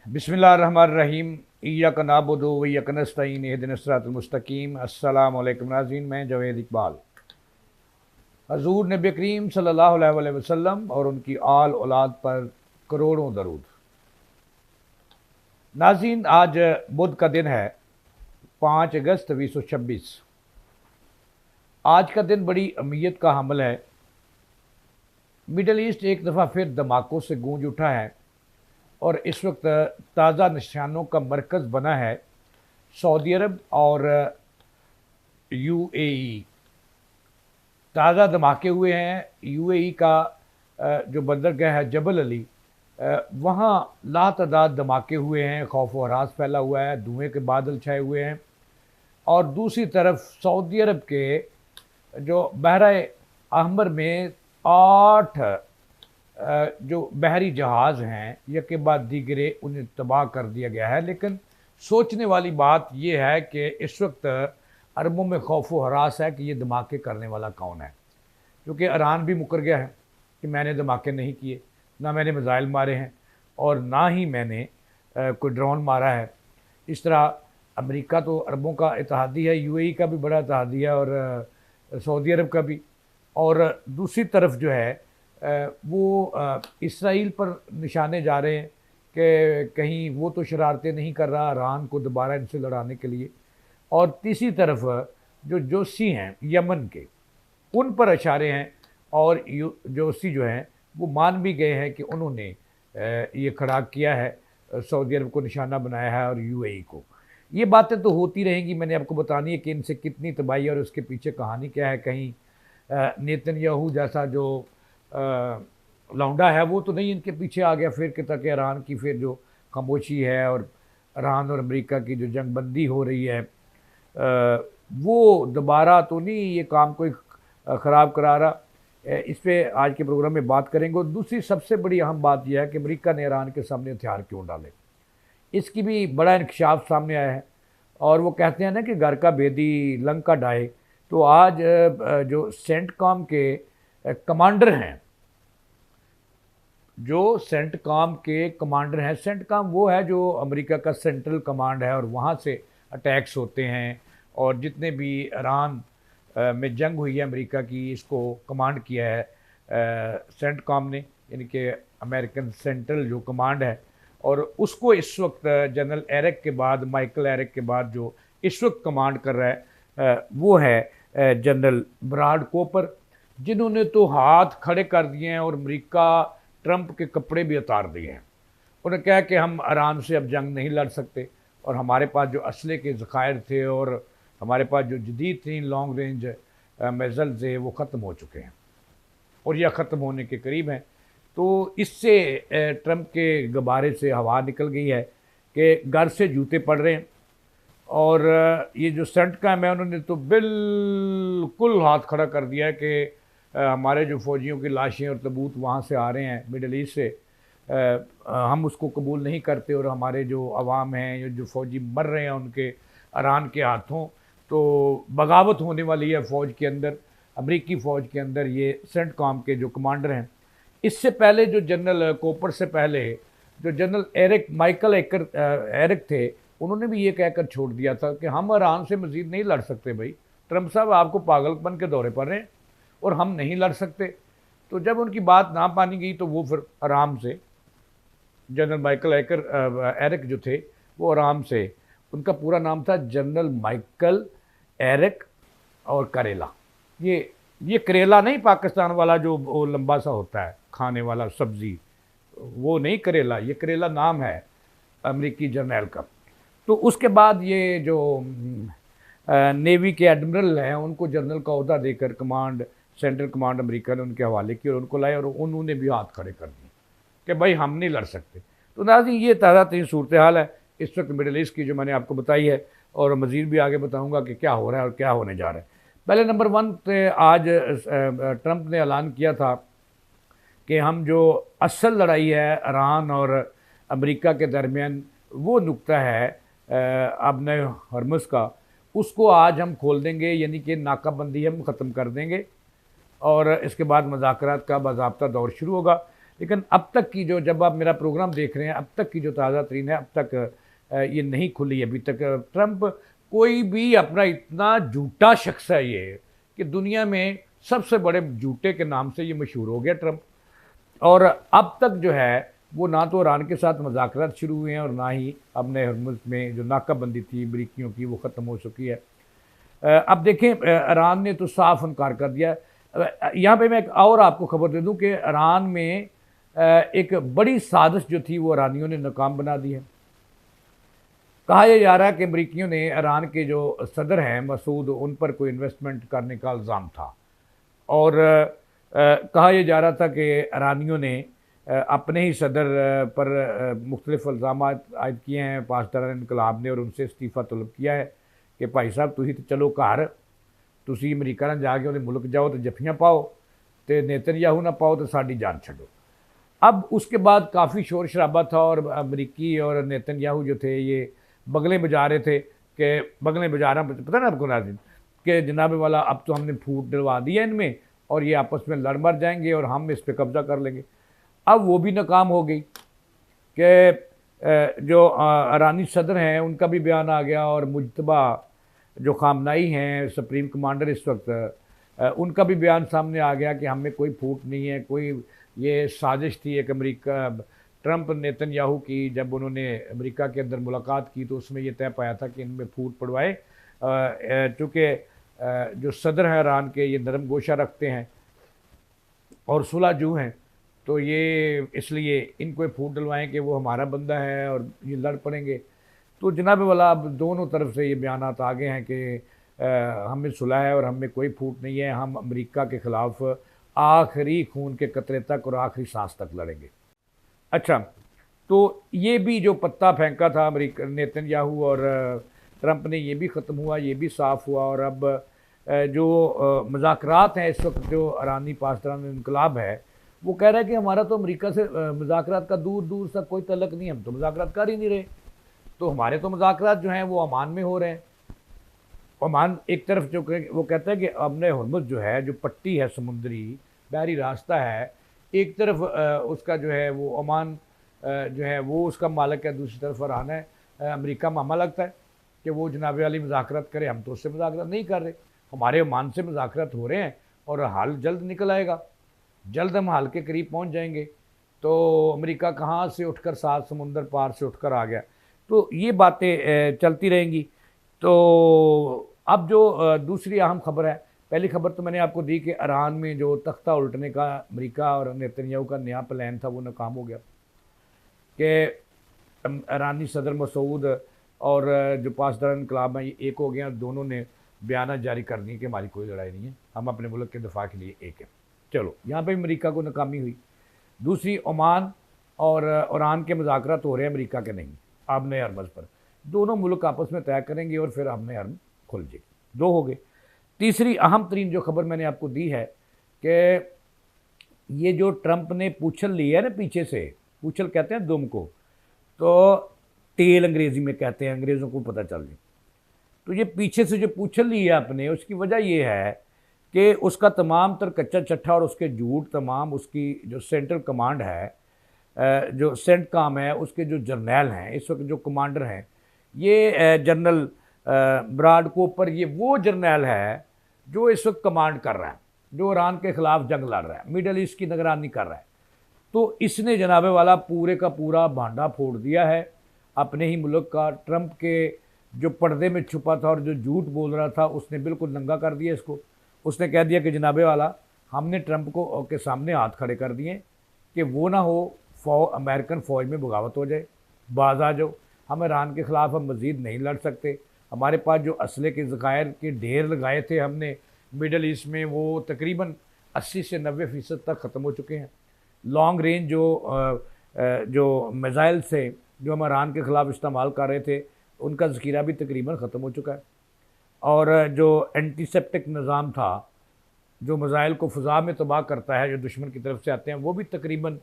बिस्मिल्लाहिर्रहमानिर्रहीम। इय्याक नअबुदु व इय्याक नस्तईन इहदिनस सिरातल मुस्तकीम। अस्सलामु अलैकुम नाज़रीन, मैं जावेद इकबाल। हज़ूर नबी करीम सल्लल्लाहु अलैहि वसल्लम और उनकी आल औलाद पर करोड़ों दरूद। नाज़रीन, आज बुध का दिन है, 5 अगस्त 2026। आज का दिन बड़ी अहमियत का हामिल है। मिडल ईस्ट एक दफ़ा फिर धमाकों से गूंज उठा है और इस वक्त ताज़ा निशानों का मरकज़ बना है सऊदी अरब और यूएई। ताज़ा धमाके हुए हैं यूएई का जो बंदरगाह है जबल अली, वहाँ लातादाद धमाके हुए हैं, खौफ व हरास फैला हुआ है, धुएं के बादल छाए हुए हैं। और दूसरी तरफ सऊदी अरब के जो बहरा अहमर में 8 जो बहरी जहाज़ हैं यके बाद दीगरे उन्हें तबाह कर दिया गया है। लेकिन सोचने वाली बात यह है कि इस वक्त अरबों में खौफ व हरास है कि ये धमाके करने वाला कौन है, क्योंकि ईरान भी मुकर गया है कि मैंने धमाके नहीं किए, ना मैंने मिज़ाइल मारे हैं और ना ही मैंने कोई ड्रोन मारा है। इस तरह अमेरिका तो अरबों का इत्तेहादी है, यूएई का भी बड़ा इत्तेहादी है और सऊदी अरब का भी। और दूसरी तरफ जो है वो इसराइल पर निशाने जा रहे हैं कि कहीं वो तो शरारतें नहीं कर रहा ईरान को दोबारा इनसे लड़ाने के लिए। और तीसरी तरफ जो जोशी हैं यमन के, उन पर इशारे हैं और जोशी जो हैं वो मान भी गए हैं कि उन्होंने ये खड़ा किया है, सऊदी अरब को निशाना बनाया है और यूएई को। ये बातें तो होती रहेंगी, मैंने आपको बतानी है कि इनसे कितनी तबाही और उसके पीछे कहानी क्या है। कहीं नेतन्याहू जैसा जो लौंडा है वो तो नहीं इनके पीछे आ गया फिर कि ताकि ईरान की फिर जो खामोशी है और ईरान और अमेरिका की जो जंगबंदी हो रही है वो दोबारा तो नहीं ये काम कोई ख़राब करा रहा। इस पर आज के प्रोग्राम में बात करेंगे। और दूसरी सबसे बड़ी अहम बात यह है कि अमेरिका ने ईरान के सामने हथियार क्यों डाले, इसकी भी बड़ा इंकशाफ सामने आया है। और वो कहते हैं ना कि घर का भेदी लंका ढाए, तो आज जो सेंटकॉम के कमांडर हैं, जो सेंटकॉम के कमांडर हैं, सेंटकॉम वो है जो अमेरिका का सेंट्रल कमांड है और वहाँ से अटैक्स होते हैं। और जितने भी ईरान में जंग हुई है अमेरिका की, इसको कमांड किया है सेंटकॉम ने, यानी कि अमेरिकन सेंट्रल जो कमांड है। और उसको इस वक्त जनरल एरिक के बाद, माइकल एरिक के बाद जो इस वक्त कमांड कर रहा है वो है जनरल ब्राड कोपर, जिन्होंने तो हाथ खड़े कर दिए हैं और अमेरिका ट्रंप के कपड़े भी उतार दिए हैं। उन्होंने कहा कि हम ईरान से अब जंग नहीं लड़ सकते और हमारे पास जो असले के ज़खायर थे और हमारे पास जो जदीद तीन लॉन्ग रेंज मिसाइल थे वो ख़त्म हो चुके हैं और यह ख़त्म होने के करीब हैं। तो इससे ट्रंप के गुब्बारे से हवा निकल गई है कि घर से जूते पड़ रहे हैं। और ये जो सेंटकॉम है उन्होंने तो बिल्कुल हाथ खड़ा कर दिया है कि हमारे जो फ़ौजियों की लाशें और तबूत वहाँ से आ रहे हैं मिडल ईस्ट से, हम उसको कबूल नहीं करते। और हमारे जो अवाम हैं, जो फ़ौजी मर रहे हैं उनके ईरान के हाथों, तो बगावत होने वाली है फ़ौज के अंदर, अमरीकी फ़ौज के अंदर। ये सेंटकॉम के जो कमांडर हैं, इससे पहले जो जनरल कोपर से पहले जो जनरल एरिक माइकल एरिक थे, उन्होंने भी ये कहकर छोड़ दिया था कि हम ईरान से मज़ीद नहीं लड़ सकते। भाई ट्रंप साहब, आपको पागलपन के दौरे पर हैं और हम नहीं लड़ सकते। तो जब उनकी बात ना मानी गई तो वो फिर आराम से जनरल माइकल एरिक जो थे वो आराम से, उनका पूरा नाम था जनरल माइकल एरिक और करेला। ये करेला नहीं पाकिस्तान वाला जो वो लंबा सा होता है खाने वाला सब्ज़ी, वो नहीं करेला, ये करेला नाम है अमेरिकी जर्नल का। तो उसके बाद ये जो नेवी के एडमिरल हैं उनको जनरल का ओहदा देकर कमांड, सेंट्रल कमांड अमेरिका ने उनके हवाले की और उनको लाए और उन्होंने भी हाथ खड़े कर दिए कि भाई हम नहीं लड़ सकते। तो नाज़रीन, ये ताज़ा तरीन सूरत हाल है इस वक्त मिडल ईस्ट की, जो मैंने आपको बताई है। और मज़ीद भी आगे बताऊंगा कि क्या हो रहा है और क्या होने जा रहा है। पहले नंबर 1 पे आज ट्रंप ने ऐलान किया था कि हम जो असल लड़ाई है ईरान और अमेरिका के दरमियान, वो नुक्ता है अपने हरमुज़ का, उसको आज हम खोल देंगे, यानी कि नाकाबंदी हम ख़त्म कर देंगे और इसके बाद मुज़ाकरात का बाज़ाब्ता दौर शुरू होगा। लेकिन अब तक की जो, जब आप मेरा प्रोग्राम देख रहे हैं, अब तक की जो ताज़ा तरीन है, अब तक ये नहीं खुली अभी तक। ट्रंप कोई भी अपना इतना झूठा शख्स है ये, कि दुनिया में सबसे बड़े झूठे के नाम से ये मशहूर हो गया ट्रंप। और अब तक जो है वो ना तो ईरान के साथ मुज़ाकरात शुरू हुए हैं और ना ही अपने हरमुज़ में जो नाकाबंदी थी अमरीकियों की वो ख़त्म हो चुकी है। अब देखें, ईरान ने तो साफ इनकार कर दिया। यहाँ पे मैं एक और आपको खबर दे दूँ कि ईरान में एक बड़ी साजिश जो थी वो ईरानियों ने नाकाम बना दी है। कहा यह जा रहा है कि अमरीकियों ने ईरान के जो सदर हैं मसूद, उन पर कोई इन्वेस्टमेंट करने का इल्ज़ाम था, और कहा यह जा रहा था कि ईरानियों ने अपने ही सदर पर मुख्तलिफ इल्ज़ाम आयद किए हैं पासदारान इनकलाब ने, और उनसे इस्तीफ़ा तलब किया है कि भाई साहब तुसी तो चलो घर, तुसी अमरीका ना जाके उन्हें मुल्क जाओ तो जफियाँ पाओ, तो नेतन्याहू ना पाओ तो साड़ी जान छो। अब उसके बाद काफ़ी शोर शराबा था, और अमरीकी और नेतन्याहू जो थे ये बगलें बजा रहे थे कि बगलें बजा रहा, पता ना आपको नाज़रीन, कि जनाब वाला अब तो हमने फूट डलवा दिया इनमें और ये आपस में लड़ मर जाएंगे और हम इस पर कब्ज़ा कर लेंगे। अब वो भी नाकाम हो गई कि जो ईरानी सदर हैं उनका भी बयान आ गया, और मुजतबा जो खामनाई हैं सुप्रीम कमांडर इस वक्त, उनका भी बयान सामने आ गया कि हमें कोई फूट नहीं है, कोई ये साजिश थी एक अमेरिका ट्रंप नेतन्याहू की। जब उन्होंने अमेरिका के अंदर मुलाकात की तो उसमें यह तय पाया था कि इनमें फूट पड़वाए, चूँकि जो सदर हैं ईरान के ये नरम गोशा रखते हैं और सुलहजू हैं, तो ये इसलिए इनको फूट डलवाएं कि वो हमारा बंदा है और ये लड़ पड़ेंगे। तो जनाब वाला अब दोनों तरफ से ये बयान आ गए हैं कि हमें सुलह है और हमें कोई फूट नहीं है, हम अमेरिका के ख़िलाफ़ आखिरी खून के कतरे तक और आखिरी सांस तक लड़ेंगे। अच्छा, तो ये भी जो पत्ता फेंका था अमेरिका नेतन्याहू और ट्रंप ने, ये भी ख़त्म हुआ, ये भी साफ़ हुआ। और अब जो मुज़ाकरात हैं इस वक्त, जो ईरानी पासदारान इनकलाब है वो कह रहा है कि हमारा तो अमेरिका से मुज़ाकरात का दूर दूर तक कोई तल्लक नहीं, हम तो मुज़ाकरात कर ही नहीं रहे। तो हमारे तो मुज़ाकरात जो हैं वो ओमान में हो रहे हैं। ओमान एक तरफ जो वो कहता है कि अपने हरमुज़ जो है, जो पट्टी है समुद्री बहरी रास्ता है, एक तरफ उसका जो है वो ओमान जो है वो उसका मालिक है, दूसरी तरफ ईरान है। अमेरिका मामा लगता है कि वो जनाब वाली मुज़ाकरात करे, हम तो उससे मुज़ाकरात नहीं कर रहे, हमारे ओमान से मुज़ाकरात हो रहे हैं और हाल जल्द निकल आएगा, जल्द हम हाल के करीब पहुंच जाएंगे। तो अमेरिका कहाँ से उठकर 7 समुंदर पार से उठकर आ गया। तो ये बातें चलती रहेंगी। तो अब जो दूसरी अहम खबर है, पहली खबर तो मैंने आपको दी कि ईरान में जो तख्ता उल्टने का अमेरिका और नेतन्याहू का नया प्लान था वो नाकाम हो गया, कि ईरानी सदर मसूद और जो पासदार इनकलाब हैं ये एक हो गए, दोनों ने बयान जारी कर दिए कि हमारी कोई लड़ाई नहीं है, हम अपने मुल्क के दफा के लिए एक है। चलो, यहाँ पे अमेरिका को नाकामी हुई। दूसरी, ओमान और ईरान के मुज़ाकरात हो रहे हैं, अमेरिका के नहीं, आबने हरमज़ पर। दोनों मुल्क आपस में तय करेंगे और फिर आबने हरम खुल जाएगी। 2 हो गए। तीसरी अहम तरीन जो खबर मैंने आपको दी है कि ये जो ट्रंप ने पूछल ली है ना पीछे से, पूछल कहते हैं दुम को, तो टेल अंग्रेज़ी में कहते हैं, अंग्रेज़ों को पता चल जाए। तो ये पीछे से जो पूछल ली है आपने, उसकी वजह ये है कि उसका तमाम तर कच्चा चट्ठा और उसके झूठ तमाम, उसकी जो सेंट्रल कमांड है, जो सेंट काम है, उसके जो जर्नैल हैं इस वक्त जो कमांडर हैं, ये जनरल ब्राड कोपर, ये वो जर्नैल है जो इस वक्त कमांड कर रहा है, जो ईरान के ख़िलाफ़ जंग लड़ रहा है, मिडल ईस्ट की निगरानी कर रहा है। तो इसने जनाबे वाला पूरे का पूरा भांडा फोड़ दिया है अपने ही मुल्क का। ट्रंप के जो पर्दे में छुपा था और जो झूठ बोल रहा था, उसने बिल्कुल नंगा कर दिया इसको। उसने कह दिया कि जनाबे वाला, हमने ट्रंप को के सामने हाथ खड़े कर दिए कि वो ना हो अमेरिकन फ़ौज में बगावत हो जाए, बाज आ जाओ, हम ईरान के ख़िलाफ़ हम मज़ीद नहीं लड़ सकते। हमारे पास जो असले के ज़खायर के ढेर लगाए थे हमने मिडल ईस्ट में, वो तकरीबन 80 से 90% तक ख़त्म हो चुके हैं। लॉन्ग रेंज जो मिज़ाइल से जो हम ईरान के ख़िलाफ़ इस्तेमाल कर रहे थे, उनका ज़ख़ीरा भी तकरीबन ख़त्म हो चुका है। और जो एंटीसेप्टिक निज़ाम था, जो मिज़ाइल को फ़ज़ा में तबाह करता है, जो दुश्मन की तरफ से आते हैं, वो भी तकरीबन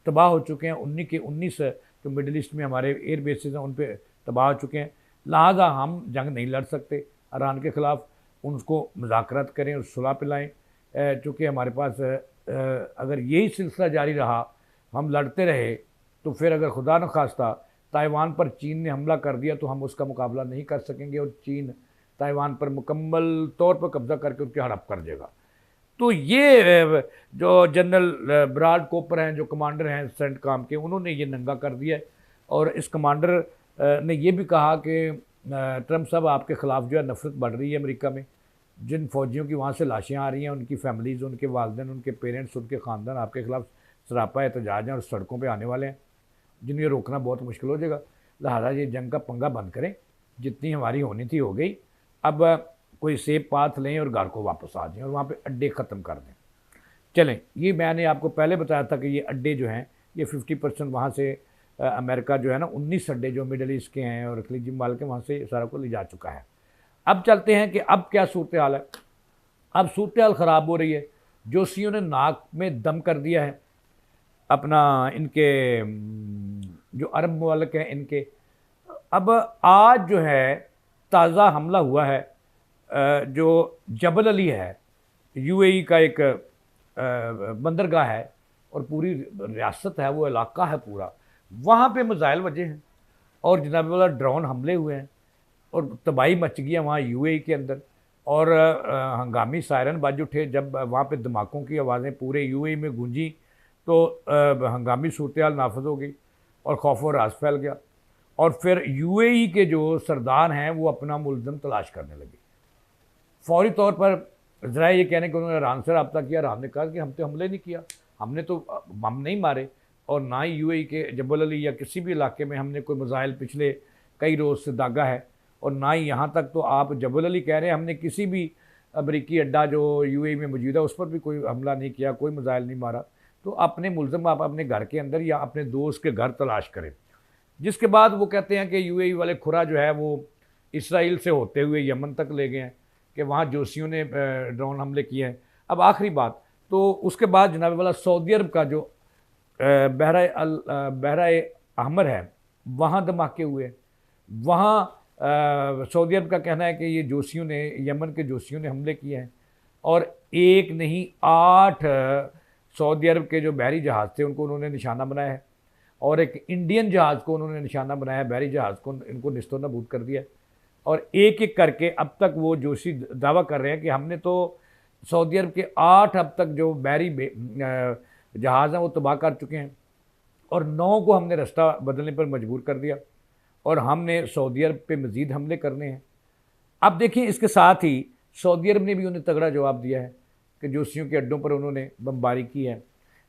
तबाह हो चुके हैं। 19 के 19 जो मिडल ईस्ट में हमारे एयर बेसिस हैं उन पर तबाह हो चुके हैं। लिहाजा हम जंग नहीं लड़ सकते ईरान के ख़िलाफ़, उनको मुज़ाकरात करें और सुलह पिलाएँ, चूँकि हमारे पास अगर यही सिलसिला जारी रहा, हम लड़ते रहे, तो फिर अगर खुदा न खास्ता ताइवान पर चीन ने हमला कर दिया तो हम उसका मुकाबला नहीं कर सकेंगे और चीन ताइवान पर मुकम्मल तौर पर कब्जा करके उनकी हड़प कर देगा। तो ये जो जनरल ब्राड कोपर हैं, जो कमांडर हैं सेंटकॉम के, उन्होंने ये नंगा कर दिया है। और इस कमांडर ने ये भी कहा कि ट्रंप साहब, आपके ख़िलाफ़ जो है नफ़रत बढ़ रही है अमेरिका में। जिन फ़ौजियों की वहाँ से लाशें आ रही हैं, उनकी फैमिलीज़, उनके वालिदैन, उनके पेरेंट्स, उनके ख़ानदान आपके ख़िलाफ़ सरापा एहतजाज हैं और सड़कों पे आने वाले हैं, जिन्हें रोकना बहुत मुश्किल हो जाएगा। लिहाजा ये जंग का पंगा बंद करें, जितनी हमारी होनी थी हो गई। अब कोई सेफ पाथ लें और घर को वापस आ जाएं और वहाँ पे अड्डे ख़त्म कर दें। चलें, ये मैंने आपको पहले बताया था कि ये अड्डे जो हैं, ये 50% वहाँ से अमेरिका जो है ना, 19 अड्डे जो मिडल ईस्ट के हैं और खलीजी ममालिक के, वहाँ से सारा को ले जा चुका है। अब चलते हैं कि अब क्या सूरत हाल है। अब सूरत हाल ख़राब हो रही है। जोशियों ने नाक में दम कर दिया है अपना, इनके जो अरब ममालिक हैं इनके। अब आज जो है ताज़ा हमला हुआ है, जो जबल अली है, यूएई का एक बंदरगाह है और पूरी रियासत है, वो इलाका है पूरा, वहाँ पे मिसाइल वजे हैं और जनाब वाला ड्रोन हमले हुए हैं और तबाही मच गई है वहाँ यूएई के अंदर। और हंगामी सायरन बज उठे जब वहाँ पे धमाकों की आवाज़ें पूरे यूएई में गूंजी, तो हंगामी सूरत हाल नाफज हो गई और खौफ और राज फैल गया। और फिर यूएई के जो सरदार हैं वो अपना मुलज़म तलाश करने लगे। फौरी तौर पर ज़रा ये कहने कि उन्होंने ईरान से रब्ता किया, ईरान ने कहा कि हम तो हमले नहीं किया, हमने तो बम नहीं मारे और ना ही यूएई के जबल अली या किसी भी इलाके में हमने कोई मिसाइल पिछले कई रोज़ से दागा है, और ना ही यहाँ तक तो आप जबल अली कह रहे हैं हमने किसी भी अमरीकी अड्डा जो यूएई में मौजूद है उस पर भी कोई हमला नहीं किया, कोई मिसाइल नहीं मारा। तो अपने मुलज़म आप अपने घर के अंदर या अपने दोस्त के घर तलाश करें। जिसके बाद वो कहते हैं कि यूएई वाले खुरा जो है वो इसराइल से होते हुए यमन तक ले गए हैं कि वहाँ जोशियों ने ड्रोन हमले किए हैं। अब आखिरी बात, तो उसके बाद जनाब वाला सऊदी अरब का जो बहरा अहमर है, वहाँ धमाके हुए। वहाँ सऊदी अरब का कहना है कि ये जोशियों ने, यमन के जोशियों ने हमले किए हैं और एक नहीं 8 सऊदी अरब के जो बहरी जहाज़ थे उनको उन्होंने निशाना बनाया है और एक इंडियन जहाज़ को उन्होंने निशाना बनाया है, बहरी जहाज़ को इनको निस्तो नबूद कर दिया। और एक एक करके अब तक वो जोशी दावा कर रहे हैं कि हमने तो सऊदी अरब के 8 अब तक जो बहरी जहाज़ हैं वो तबाह कर चुके हैं और 9 को हमने रास्ता बदलने पर मजबूर कर दिया और हमने सऊदी अरब पे मज़ीद हमले करने हैं। अब देखिए, इसके साथ ही सऊदी अरब ने भी उन्हें तगड़ा जवाब दिया है कि जोशियों के अड्डों पर उन्होंने बमबारी की है।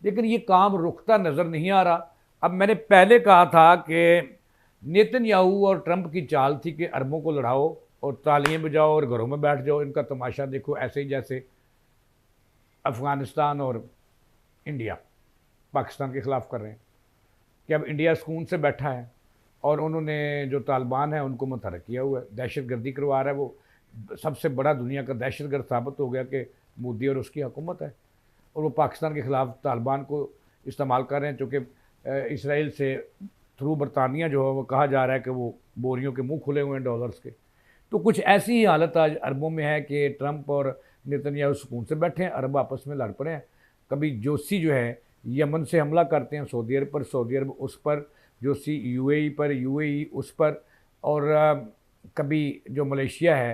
लेकिन ये काम रुकता नज़र नहीं आ रहा। अब मैंने पहले कहा था कि नेतन्याहू और ट्रंप की चाल थी कि अरबों को लड़ाओ और तालियां बजाओ और घरों में बैठ जाओ, इनका तमाशा देखो, ऐसे ही जैसे अफ़गानिस्तान और इंडिया पाकिस्तान के ख़िलाफ़ कर रहे हैं कि अब इंडिया सुकून से बैठा है और उन्होंने जो तालिबान है उनको मुतहर्रिक किया हुआ है, दहशत गर्दी करवा रहा है। वो सबसे बड़ा दुनिया का दहशत गर्द साबित हो गया कि मोदी और उसकी हुकूमत है और वो पाकिस्तान के ख़िलाफ़ तालिबान को इस्तेमाल कर रहे हैं, चूँकि इसराइल से थ्रू बरतानिया जो है वो कहा जा रहा है कि वो बोरियों के मुंह खुले हुए हैं डॉलर्स के। तो कुछ ऐसी ही हालत आज अरबों में है कि ट्रंप और नेतन्याहू सुकून से बैठे हैं, अरब आपस में लड़ पड़े हैं। कभी जोशी जो है यमन से हमला करते हैं सऊदी अरब पर, सऊदी अरब उस पर, जोशी यूएई पर, यूएई उस पर, और कभी जो मलेशिया है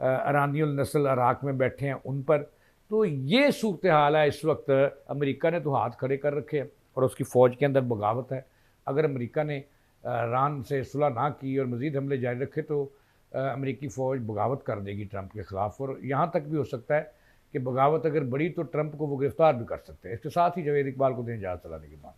अरानियुल नस्ल इराक में बैठे हैं उन पर। तो ये सूरत हाल है इस वक्त। अमेरिका ने तो हाथ खड़े कर रखे हैं और उसकी फ़ौज के अंदर बगावत है। अगर अमेरिका ने ईरान से सुलह ना की और मज़ीद हमले जारी रखे तो अमेरिकी फ़ौज बगावत कर देगी ट्रंप के ख़िलाफ़, और यहाँ तक भी हो सकता है कि बगावत अगर बड़ी तो ट्रंप को वो गिरफ़्तार भी कर सकते हैं। इसके साथ ही जवेद इकबाल को दें इजाज़त चलाने की बात।